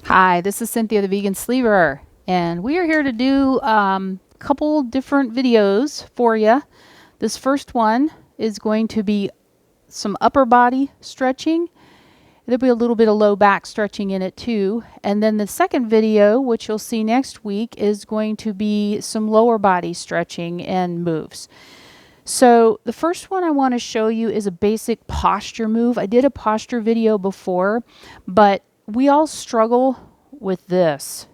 Hi, this is Cynthia the Vegan Sleever, and we are here to do a couple different videos for you. This first one is going to be some upper body stretching. There'll be a little bit of low back stretching in it too. And then the second video, which you'll see next week, is going to be some lower body stretching and moves. So the first one I want to show you is a basic posture move. I did a posture video before, but we all struggle with this.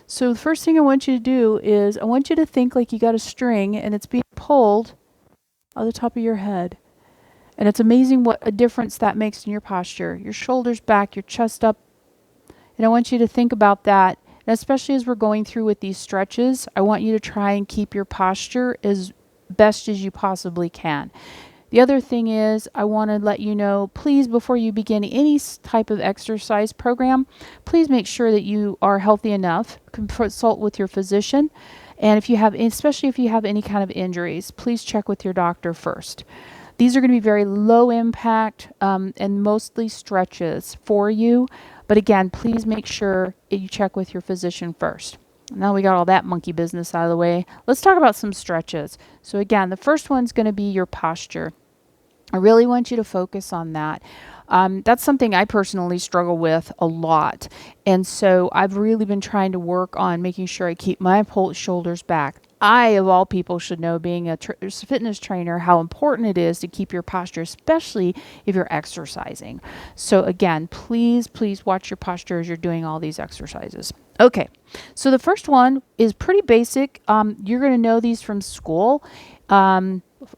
So the first thing I want you to do is I want you to think like you got a string and it's being pulled on the top of your head. And it's amazing what a difference that makes in your posture. Your shoulders back, your chest up. And I want you to think about that. And especially as we're going through with these stretches, I want you to try and keep your posture as best as you possibly can. The other thing is I want to let you know, please, before you begin any type of exercise program, please make sure that you are healthy enough. Consult with your physician. And if you have, especially if you have any kind of injuries, please check with your doctor first. These are going to be very low impact and mostly stretches for you. But again, please make sure you check with your physician first. Now we got all that monkey business out of the way. Let's talk about some stretches. So again, the first one's going to be your posture. I really want you to focus on that. That's something I personally struggle with a lot. And so I've really been trying to work on making sure I keep my shoulders back. I, of all people, should know, being a fitness trainer, how important it is to keep your posture, especially if you're exercising. So again, please watch your posture as you're doing all these exercises. Okay, so the first one is pretty basic. You're going to know these from school.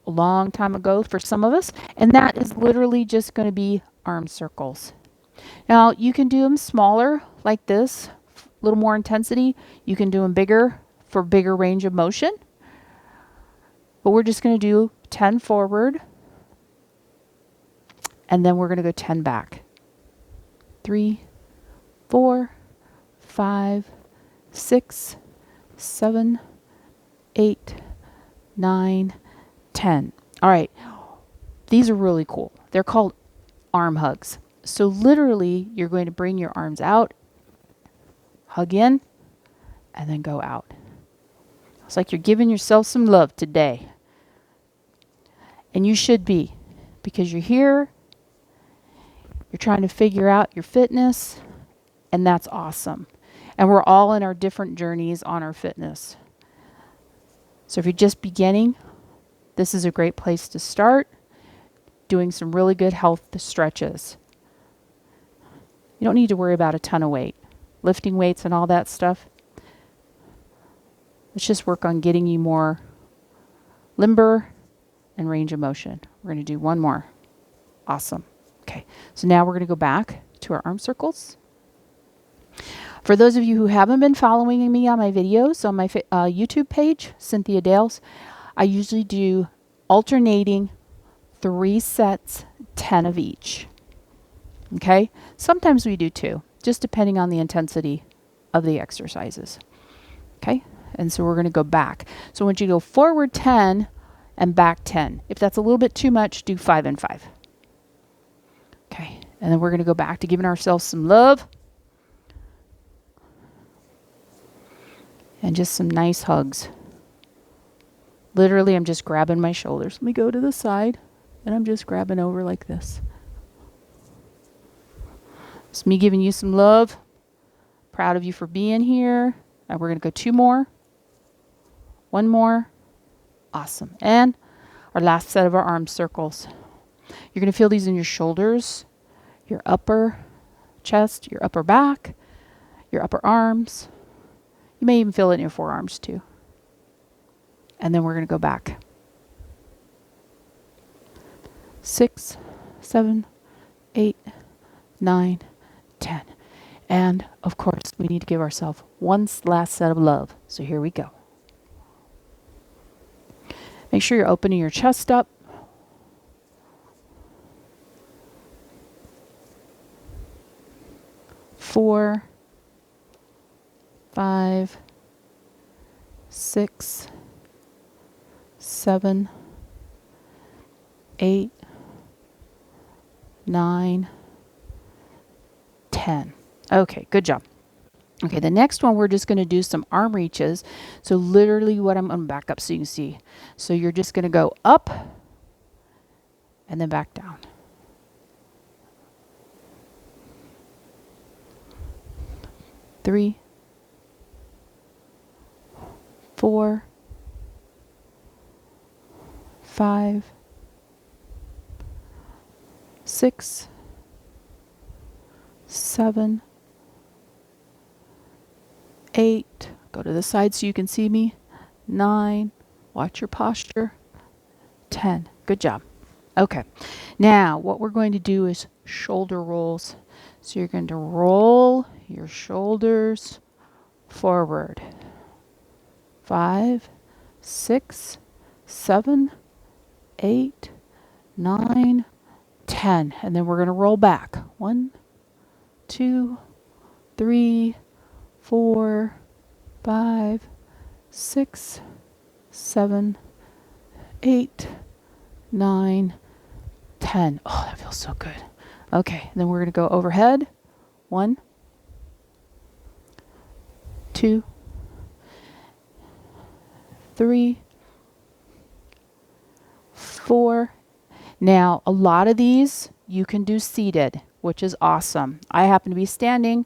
A long time ago for some of us, and that is literally just going to be arm circles. Now you can do them smaller like this, a little more intensity. You can do them bigger for bigger range of motion, but we're just going to do 10 forward and then we're going to go 10 back. 3, 4, 5, 6, 7, 8, 9, 10. All right. These are really cool. They're called arm hugs. So literally, you're going to bring your arms out, hug in, and then go out. It's like you're giving yourself some love today. And you should be, because you're here, you're trying to figure out your fitness, and that's awesome. And we're all in our different journeys on our fitness. So if you're just beginning, this is a great place to start doing some really good health stretches. You don't need to worry about a ton of weight, lifting weights and all that stuff. Let's just work on getting you more limber and range of motion. We're going to do one more. Awesome. Okay, so now we're going to go back to our arm circles. For those of you who haven't been following me on my videos on my YouTube page, Cynthia Dales, I usually do alternating 3 sets, 10 of each. Okay? Sometimes we do 2, just depending on the intensity of the exercises. Okay? And so we're going to go back. So I want you to go forward 10 and back 10. If that's a little bit too much, do 5 and 5. Okay. And then we're going to go back to giving ourselves some love. And just some nice hugs. Literally, I'm just grabbing my shoulders. Let me go to the side, and I'm just grabbing over like this. It's me giving you some love. Proud of you for being here. And we're going to go 2 more. 1 more. Awesome. And our last set of our arm circles. You're going to feel these in your shoulders, your upper chest, your upper back, your upper arms. You may even feel it in your forearms too. And then we're going to go back. 6, 7, 8, 9, 10. And of course, we need to give ourselves one last set of love. So here we go. Make sure you're opening your chest up. Four, 5, 6, 7, 8, 9, 10. Okay, good job. Okay, the next one we're just going to do some arm reaches. So literally what I'm going to back up so you can see. So you're just going to go up and then back down. 3, 4, 5, 6, 7, 8. Go to the side so you can see me. 9. Watch your posture. 10. Good job. Okay. Now, what we're going to do is shoulder rolls. So you're going to roll your shoulders forward. 5, 6, 7, 8, 9, 10. And then we're going to roll back. 1, 2, 3, 4, 5, 6, 7, 8, 9, 10. Oh, that feels so good. Okay, then we're going to go overhead. 1, 2, 3, 4. Now, a lot of these you can do seated, which is awesome. I happen to be standing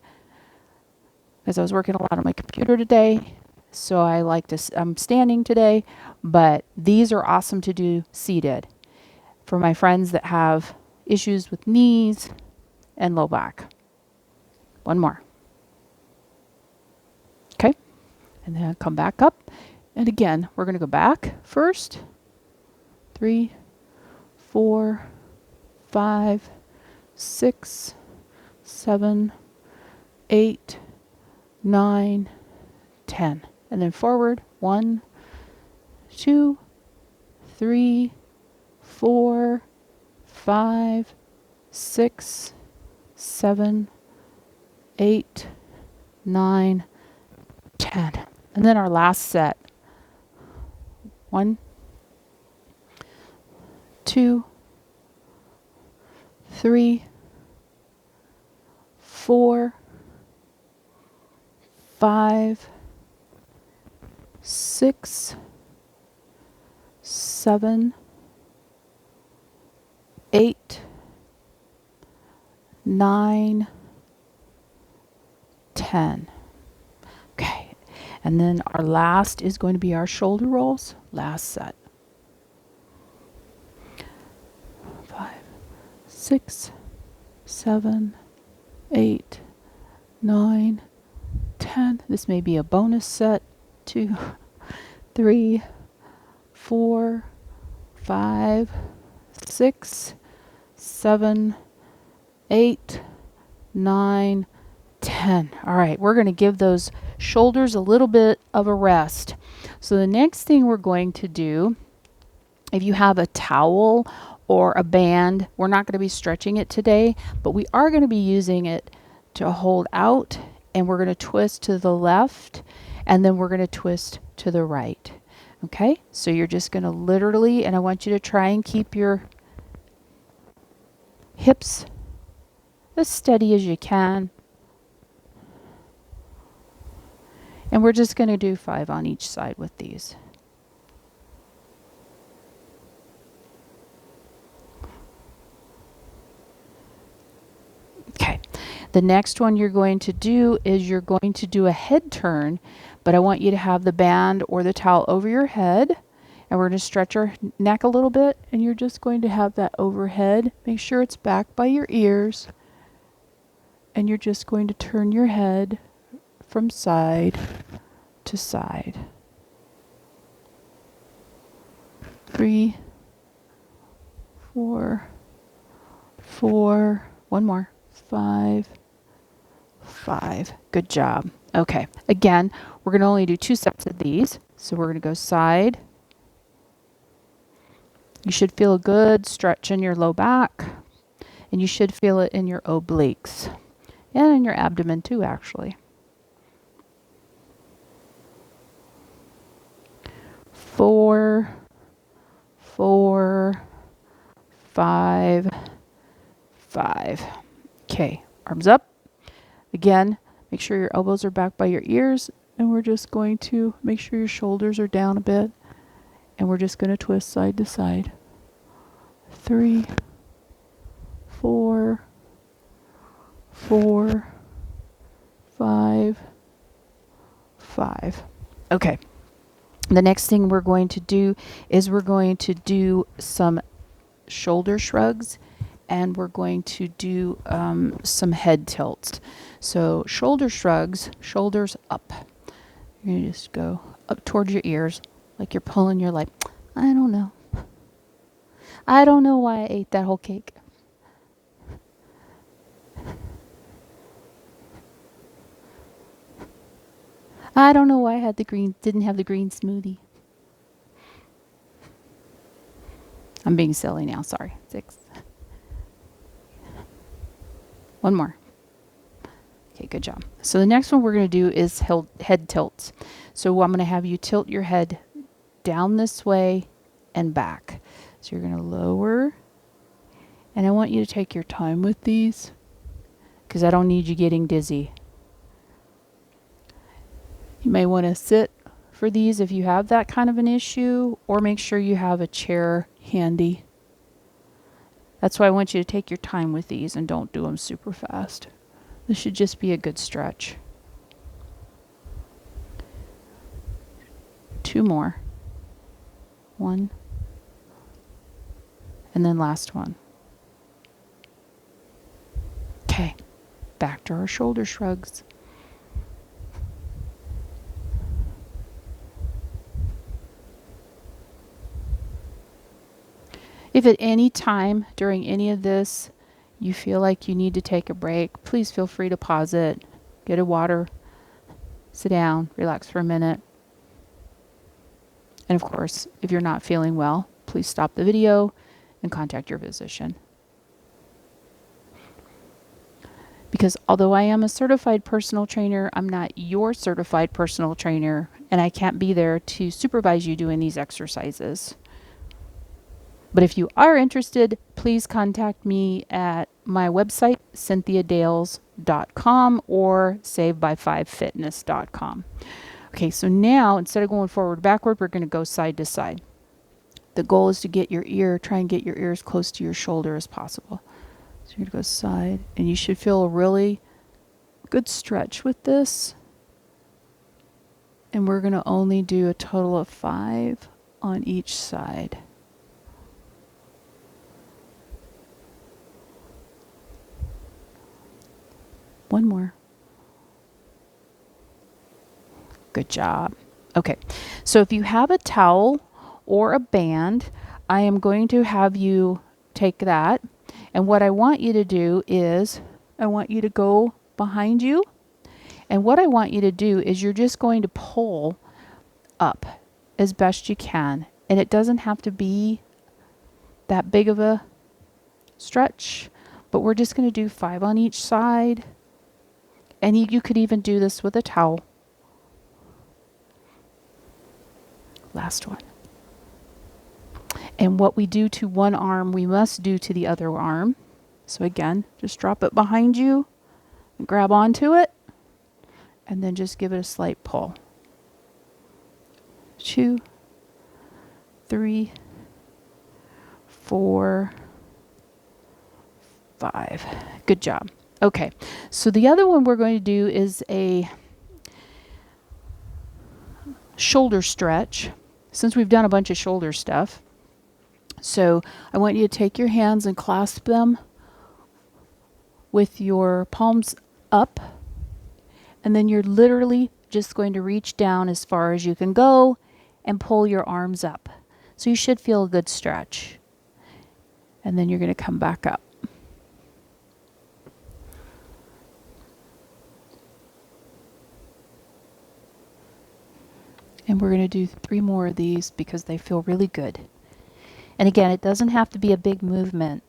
because I was working a lot on my computer today. So I'm standing today, but these are awesome to do seated for my friends that have issues with knees and low back. One more. Okay. And then come back up. And again, we're going to go back first. 3, 4, 5, 6, 7, 8, 9, 10. And then forward. 1, 2, 3, 4, 5, 6, 7, 8, 9, 10. And then our last set. 1, 2, 3, 4, 5, 6, 7, 8, 9, 10. Okay. And then our last is going to be our shoulder rolls. Last set. 5, 6, 7, 8, 9, 10. This may be a bonus set. 2, 3, 4, 5, 6, 7, 8, 9, 10. All right, we're going to give those shoulders a little bit of a rest. So the next thing we're going to do, if you have a towel or a band, we're not going to be stretching it today, but we are going to be using it to hold out, and we're going to twist to the left, and then we're going to twist to the right. Okay, so you're just going to literally, and I want you to try and keep your hips as steady as you can. And we're just going to do 5 on each side with these. Okay, the next one you're going to do is you're going to do a head turn, but I want you to have the band or the towel over your head, and we're going to stretch our neck a little bit, and you're just going to have that overhead. Make sure it's back by your ears, and you're just going to turn your head from side to side. 3, 4, 4, one more. 5, 5. Good job. Okay. Again, we're going to only do 2 sets of these. So we're going to go side. You should feel a good stretch in your low back. And you should feel it in your obliques. And in your abdomen too, actually. 4, 4, 5, 5. Okay, arms up. Again, make sure your elbows are back by your ears, and we're just going to make sure your shoulders are down a bit, and we're just going to twist side to side. 3, 4, 4, 5, 5. Okay. The next thing we're going to do is we're going to do some shoulder shrugs, and we're going to do some head tilts. So shoulder shrugs, shoulders up. You're going to just go up towards your ears like you're pulling your leg. I don't know. I don't know why I ate that whole cake. I don't know why I had didn't have the green smoothie. I'm being silly now, sorry. 6. One more. Okay, good job. So the next one we're going to do is head tilts. So I'm going to have you tilt your head down this way and back. So you're going to lower. And I want you to take your time with these because I don't need you getting dizzy. You may want to sit for these if you have that kind of an issue, or make sure you have a chair handy. That's why I want you to take your time with these and don't do them super fast. This should just be a good stretch. 2 more. 1. And then last one. Okay, back to our shoulder shrugs. If at any time during any of this you feel like you need to take a break, please feel free to pause it, get a water, sit down, relax for a minute. And of course, if you're not feeling well, please stop the video and contact your physician. Because although I am a certified personal trainer, I'm not your certified personal trainer, and I can't be there to supervise you doing these exercises. But if you are interested, please contact me at my website, cynthiadales.com or saveby5fitness.com. Okay, so now instead of going forward, backward, we're going to go side to side. The goal is to try and get your ear as close to your shoulder as possible. So you're going to go side, and you should feel a really good stretch with this. And we're going to only do a total of 5 on each side. One more. Good job. Okay, so if you have a towel or a band, I am going to have you take that. And what I want you to do is, I want you to go behind you. And what I want you to do is you're just going to pull up as best you can. And it doesn't have to be that big of a stretch, but we're just going to do 5 on each side. And you could even do this with a towel. Last one. And what we do to one arm, we must do to the other arm. So again, just drop it behind you and grab onto it. And then just give it a slight pull. 2, 3, 4, 5. Good job. Okay, so the other one we're going to do is a shoulder stretch, since we've done a bunch of shoulder stuff. So I want you to take your hands and clasp them with your palms up, and then you're literally just going to reach down as far as you can go and pull your arms up. So you should feel a good stretch. And then you're going to come back up. And we're going to do 3 more of these because they feel really good. And again, it doesn't have to be a big movement.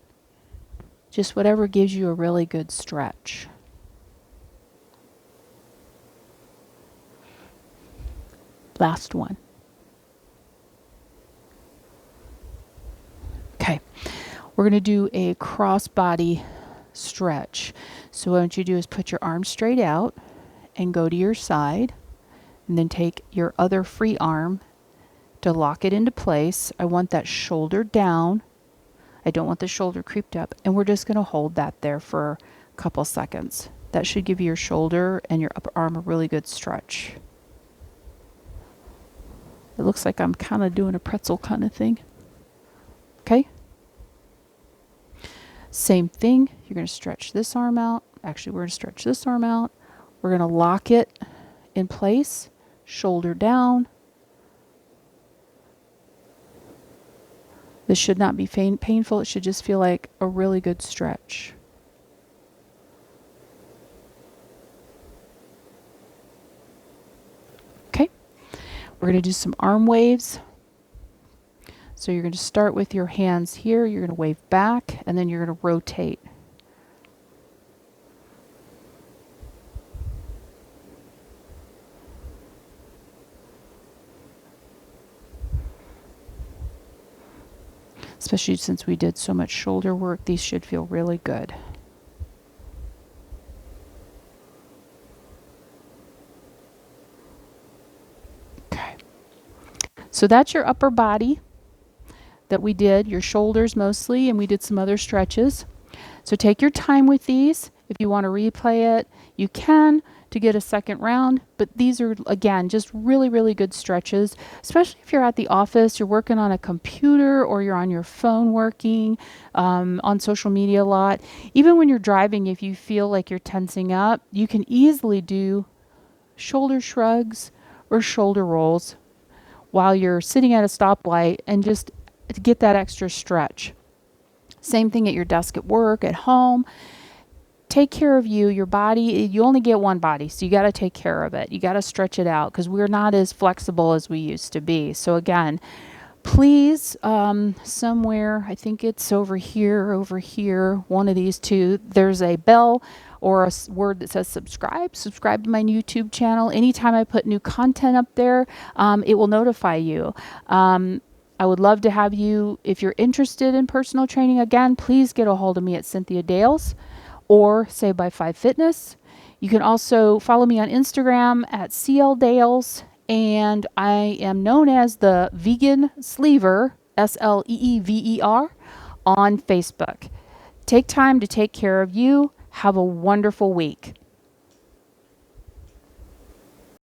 Just whatever gives you a really good stretch. Last one. Okay, we're going to do a cross body stretch. So what you do is put your arm straight out and go to your side, and then take your other free arm to lock it into place. I want that shoulder down. I don't want the shoulder creeped up, and we're just going to hold that there for a couple seconds. That should give your shoulder and your upper arm a really good stretch. It looks like I'm kind of doing a pretzel kind of thing. Okay? Same thing. You're going to stretch this arm out. Actually, we're going to stretch this arm out. We're going to lock it in place. Shoulder down. This should not be painful. It should just feel like a really good stretch. Okay. We're going to do some arm waves. So you're going to start with your hands here. You're going to wave back, and then you're going to rotate. Especially since we did so much shoulder work, these should feel really good. Okay. So that's your upper body that we did, your shoulders mostly, and we did some other stretches. So take your time with these. If you want to replay it, you can to get a second round, but these are, again, just really, really good stretches, especially if you're at the office, you're working on a computer, or you're on your phone working, on social media a lot. Even when you're driving, if you feel like you're tensing up, you can easily do shoulder shrugs or shoulder rolls while you're sitting at a stoplight, and just to get that extra stretch. Same thing at your desk at work, at home. Take care of you, your body. You only get one body, so you got to take care of it. You got to stretch it out, because we're not as flexible as we used to be. So again, please, somewhere, I think it's over here, one of these two, there's a bell or a word that says subscribe. Subscribe to my YouTube channel. Anytime I put new content up there, it will notify you. I would love to have you, if you're interested in personal training, again, please get a hold of me at Cynthia Dales or Saved by 5 Fitness. You can also follow me on Instagram at CLDales, and I am known as the Vegan Sleever, Sleever, on Facebook. Take time to take care of you. Have a wonderful week.